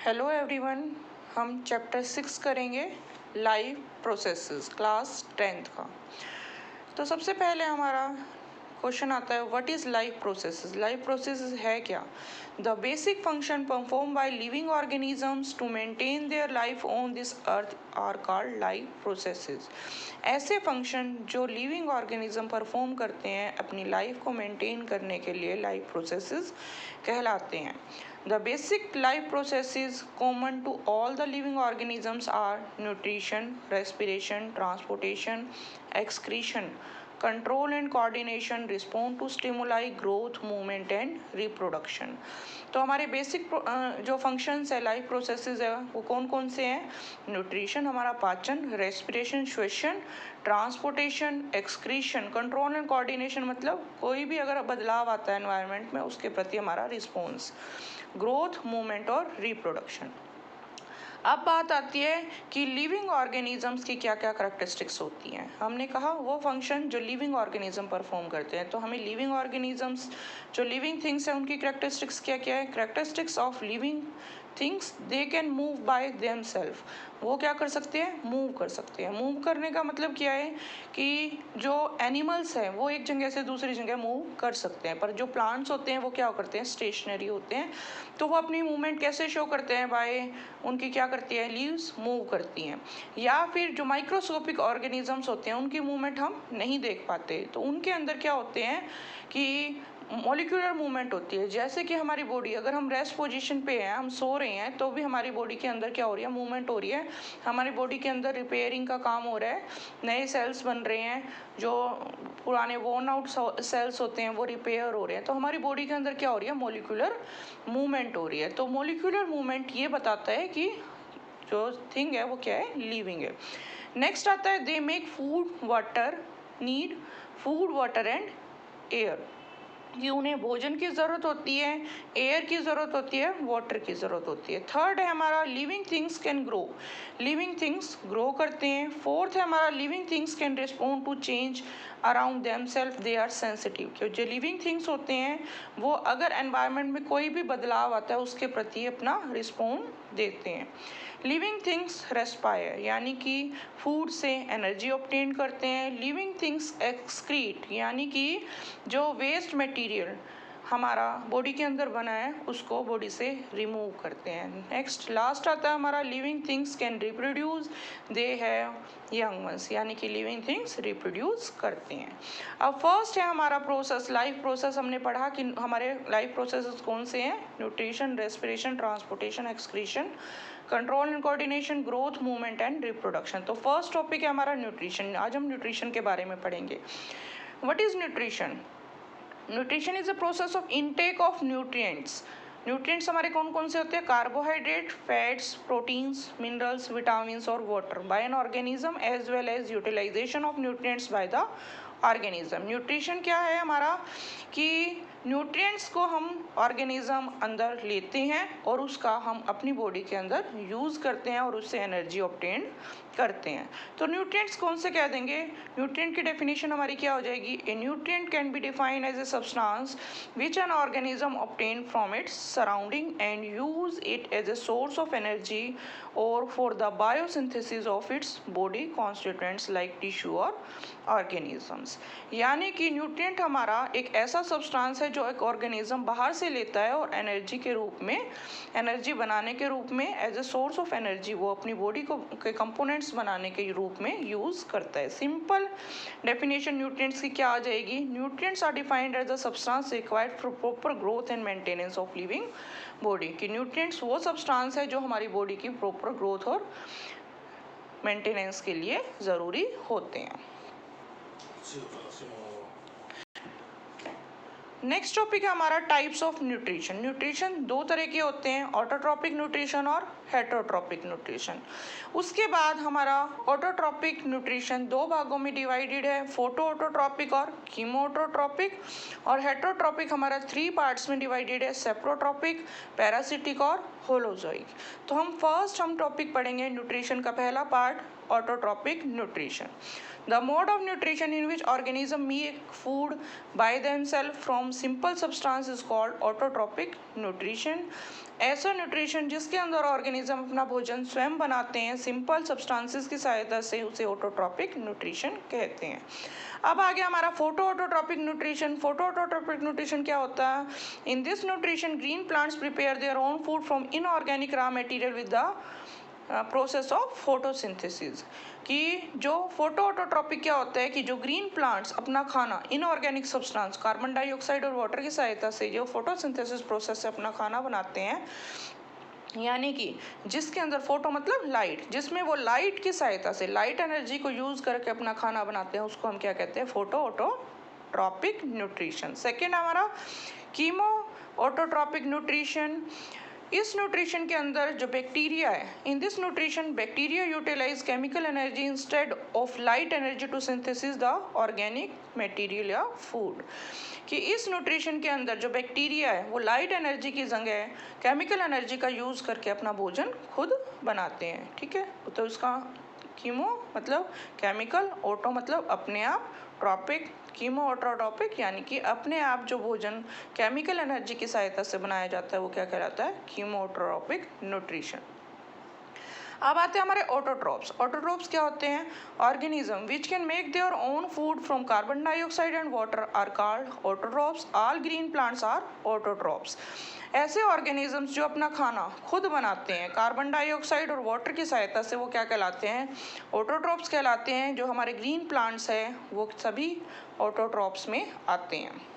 Hello everyone, हम chapter 6 करेंगे life processes class 10th का। तो सबसे पहले हमारा क्वेश्चन आता है what is life processes. Life processes है क्या? The basic function perform by living organisms to maintain their life on this earth are called life processes. ऐसे फंक्शन जो लिविंग ऑर्गेनिज्म परफॉर्म करते हैं अपनी लाइफ को मेंटेन करने के लिए लाइफ प्रोसेसेस कहलाते हैं। The basic life processes common to all the living organisms are nutrition, respiration, transportation, excretion, control and coordination, respond to stimuli, growth, movement and reproduction। तो हमारे बेसिक जो फंक्शंस है लाइफ प्रोसेसेस है वो कौन कौन से हैं? न्यूट्रिशन हमारा पाचन, रेस्पिरेशन श्वसन, transportation, excretion, control and coordination मतलब कोई भी अगर बदलाव आता है एनवायरनमेंट में उसके प्रति हमारा रिस्पॉन्स, ग्रोथ, मूवमेंट और रिप्रोडक्शन। अब बात आती है कि लिविंग ऑर्गेनिजम्स की क्या क्या करेक्टरिस्टिक्स होती हैं। हमने कहा वो फंक्शन जो लिविंग ऑर्गेनिज्म परफॉर्म करते हैं, तो हमें लिविंग ऑर्गेनिजम्स जो लिविंग थिंग्स हैं उनकी करेक्टरिस्टिक्स क्या क्या है? Characteristics of living things, they can move by themself. वो क्या कर सकते हैं? मूव कर सकते हैं। मूव करने का मतलब क्या है कि जो एनिमल्स हैं वो एक जगह से दूसरी जगह मूव कर सकते हैं, पर जो प्लांट्स होते हैं वो क्या करते हैं? स्टेशनरी होते हैं। तो वो अपनी मूवमेंट कैसे शो करते हैं? बाय उनकी क्या करती है? लीव्स मूव करती हैं। या फिर जो माइक्रोस्कोपिक ऑर्गेनिजम्स होते हैं उनकी मूवमेंट हम नहीं देख पाते, तो उनके अंदर क्या होते हैं कि मॉलिक्यूलर मूवमेंट होती है। जैसे कि हमारी बॉडी, अगर हम रेस्ट पोजीशन पे हैं, हम सो रहे हैं, तो भी हमारी बॉडी के अंदर क्या हो रही है? मूवमेंट हो रही है। हमारी बॉडी के अंदर रिपेयरिंग का काम हो रहा है, नए सेल्स बन रहे हैं, जो पुराने वॉर्न आउट सेल्स होते हैं वो रिपेयर हो रहे हैं। तो हमारी बॉडी के अंदर क्या हो रही है? मॉलिक्यूलर मूवमेंट हो रही है। तो मॉलिक्यूलर मूवमेंट ये बताता है कि जो थिंग है वो क्या है? लिविंग है। नेक्स्ट आता है they make food, water, need food, water and air, कि उन्हें भोजन की ज़रूरत होती है, एयर की ज़रूरत होती है, वाटर की ज़रूरत होती है। थर्ड है हमारा living things can grow, living things grow करते हैं। फोर्थ है हमारा living things can respond to change around them self, they are sensitive. क्यों? जो लिविंग थिंग्स होते हैं वो अगर एनवायरनमेंट में कोई भी बदलाव आता है उसके प्रति अपना रिस्पॉन्ड देते हैं। लिविंग थिंग्स रेस्पायर, यानी कि फूड से एनर्जी ऑब्टेन करते हैं। लिविंग थिंग्स एक्सक्रीट, यानी कि जो वेस्ट मटेरियल हमारा बॉडी के अंदर बना है उसको बॉडी से रिमूव करते हैं। नेक्स्ट लास्ट आता है हमारा living things can reproduce, they have young ones, यानी कि लिविंग थिंग्स रिप्रोड्यूस करते हैं। अब फर्स्ट है हमारा प्रोसेस, लाइफ प्रोसेस। हमने पढ़ा कि हमारे लाइफ प्रोसेस कौन से हैं? Nutrition, respiration, transportation, excretion, control and coordination, growth, movement and reproduction. तो फर्स्ट टॉपिक है हमारा न्यूट्रिशन। आज हम न्यूट्रिशन के बारे में पढ़ेंगे। What is nutrition? Nutrition is a process of intake of nutrients. Nutrients हमारे कौन कौन से होते हैं? Carbohydrate, fats, proteins, minerals, vitamins और water by an organism as well as utilisation of nutrients by the organism. Nutrition क्या है हमारा कि न्यूट्रिएंट्स को हम ऑर्गेनिज्म अंदर लेते हैं और उसका हम अपनी बॉडी के अंदर यूज़ करते हैं और उससे एनर्जी ऑब्टेन करते हैं। तो न्यूट्रिएंट्स कौन से कह देंगे? न्यूट्रिएंट की डेफिनेशन हमारी क्या हो जाएगी? A nutrient can be defined as a substance which an organism obtain from its surrounding and use it as a source of energy और for the biosynthesis of its body constituents like tissue और organisms. यानी कि nutrient हमारा एक ऐसा substance है जो एक ऑर्गेनिज्म बाहर से लेता है और एनर्जी के रूप में, एनर्जी बनाने के रूप में, as a source of energy वो अपनी बॉडी को के कंपोनेंट्स बनाने के रूप में यूज़ करता है। सिंपल डेफिनेशन न्यूट्रिएंट्स की क्या आ जाएगी? Nutrients are defined as a substance required for proper growth and maintenance of living body. कि न्यूट्रिएंट्स वो सब्सटेंस है जो हमारी बॉडी की प्रॉपर ग्रोथ और मेंटेनेंस के लिए ज़रूरी होते हैं। नेक्स्ट टॉपिक है हमारा टाइप्स ऑफ न्यूट्रिशन। न्यूट्रिशन दो तरह के होते हैं, ऑटोट्रॉपिक न्यूट्रिशन और हेटरोट्रॉपिक न्यूट्रिशन। उसके बाद हमारा ऑटोट्रॉपिक न्यूट्रिशन दो भागों में डिवाइडेड है, फोटो ऑटोट्रॉपिक और कीमोटोट्रॉपिक। और हेटरोट्रॉपिक हमारा 3 पार्ट्स में डिवाइडेड है, सेप्रोट्रॉपिक, पैरासिटिक और होलोजोइक। तो हम टॉपिक पढ़ेंगे न्यूट्रिशन का पहला part autotrophic nutrition. The mode of nutrition in which organism make food by themselves from simple substance is called autotrophic nutrition. ऐसा न्यूट्रिशन जिसके अंदर ऑर्गेनिज्म अपना भोजन स्वयं बनाते हैं सिंपल सब्सटेंसेस की सहायता से, उसे ऑटोट्रॉपिक न्यूट्रिशन कहते हैं। अब आ गया हमारा photo autotrophic nutrition. Photo autotrophic nutrition क्या होता है? In this nutrition green plants prepare their own food from inorganic raw material with the process of photosynthesis. कि जो फोटो ऑटोट्रॉपिक क्या होता है कि जो ग्रीन प्लांट्स अपना खाना इनऑर्गेनिक सब्सटेंस कार्बन डाइऑक्साइड और वाटर की सहायता से जो फोटोसिंथेसिस प्रोसेस से अपना खाना बनाते हैं, यानी कि जिसके अंदर फोटो मतलब लाइट, जिसमें वो लाइट की सहायता से लाइट एनर्जी को यूज करके अपना खाना बनाते हैं, उसको हम क्या कहते हैं? Photo autotrophic nutrition. सेकेंड हमारा कीमो ऑटोट्रॉपिक न्यूट्रिशन। इस न्यूट्रिशन के अंदर जो बैक्टीरिया है, in this nutrition bacteria utilize chemical energy instead of light energy to synthesis the organic material या फूड। कि इस न्यूट्रिशन के अंदर जो बैक्टीरिया है वो लाइट एनर्जी की जगह केमिकल एनर्जी का यूज करके अपना भोजन खुद बनाते हैं। ठीक है, तो इसका कीमो मतलब केमिकल, ऑटो मतलब अपने आप, ट्रॉपिक कीमो ऑटोट्रॉपिक यानी कि अपने आप जो भोजन केमिकल एनर्जी की सहायता से बनाया जाता है वो क्या कहलाता है? Chemo autotrophic nutrition. अब आते हैं हमारे ऑटोट्रॉप्स। ऑटोट्रॉप्स क्या होते हैं? Organism which can make their own food from carbon dioxide and water are called autotrophs. All green plants are autotrophs. ऐसे ऑर्गेनिजम्स जो अपना खाना खुद बनाते हैं कार्बन डाइऑक्साइड और वाटर की सहायता से, वो क्या कहलाते हैं? ऑटोट्रॉप्स कहलाते हैं। जो हमारे ग्रीन प्लांट्स हैं वो सभी ऑटोट्रॉप्स में आते हैं।